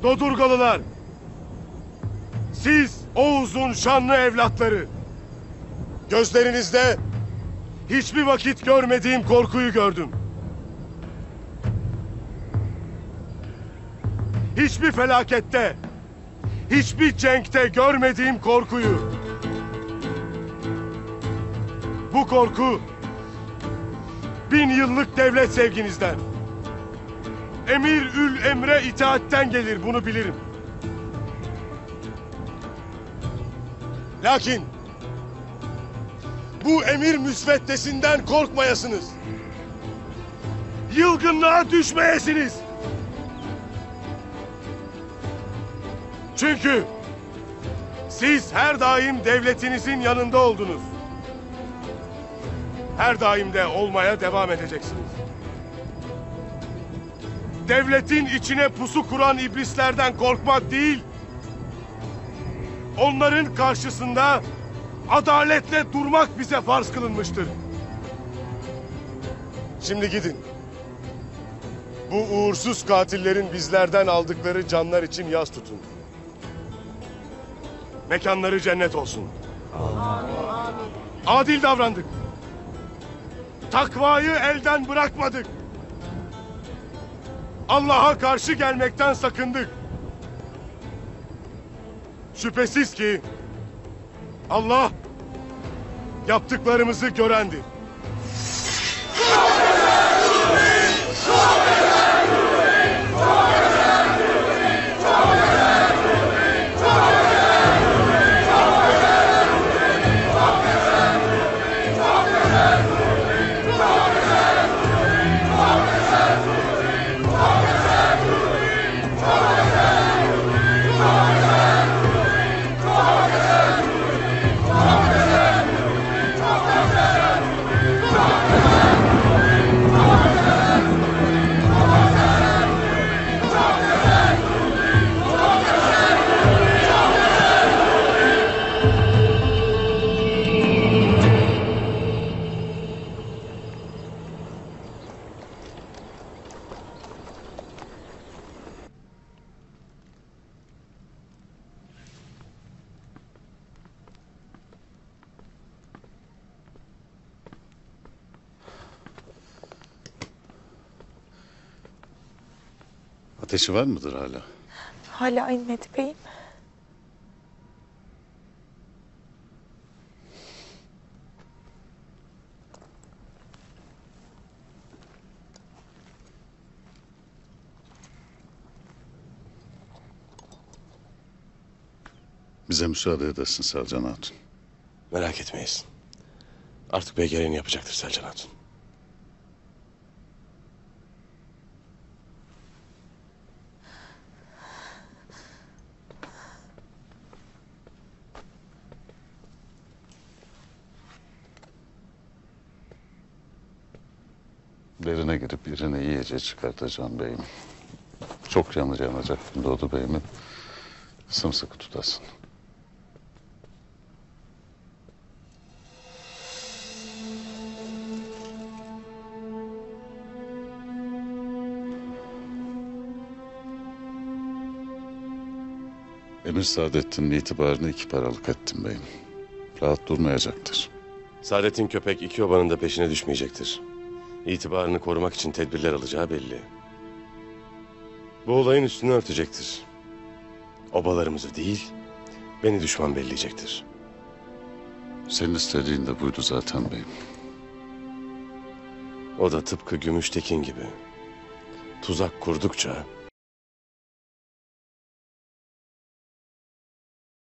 Dodurgalılar, siz Oğuz'un şanlı evlatları, gözlerinizde hiçbir vakit görmediğim korkuyu gördüm. Hiçbir felakette, hiçbir cenkte görmediğim korkuyu. Bu korku 1000 yıllık devlet sevginizden, emir ül emre itaatten gelir, bunu bilirim. Lakin bu emir müsveddesinden korkmayasınız. Yılgınlığa düşmeyesiniz. Çünkü siz her daim devletinizin yanında oldunuz. Her daim de olmaya devam edeceksiniz. Devletin içine pusu kuran iblislerden korkmak değil, onların karşısında adaletle durmak bize farz kılınmıştır. Şimdi gidin. Bu uğursuz katillerin bizlerden aldıkları canlar için yas tutun. Mekanları cennet olsun. Amin. Adil davrandık. Takvayı elden bırakmadık. Allah'a karşı gelmekten sakındık. Şüphesiz ki Allah yaptıklarımızı görendir. Ateşi var mıdır hala? Hala inmedi beyim. Bize müsaade edersin Selcan Hatun. Merak etmeyiz. Artık bey gereğini yapacaktır Selcan Hatun. Derine girip yerine iyice çıkartacağım beyim. Çok yanacak Dodu beyimin. Sımsıkı tutasın. Emir Saadettin'in itibarını 2 paralık ettim beyim. Rahat durmayacaktır. Saadettin köpek 2 obanın da peşine düşmeyecektir. İtibarını korumak için tedbirler alacağı belli. Bu olayın üstünü örtecektir. Obalarımızı değil, beni düşman belleyecektir. Senin istediğin de buydu zaten beyim. O da tıpkı Gümüştekin gibi tuzak kurdukça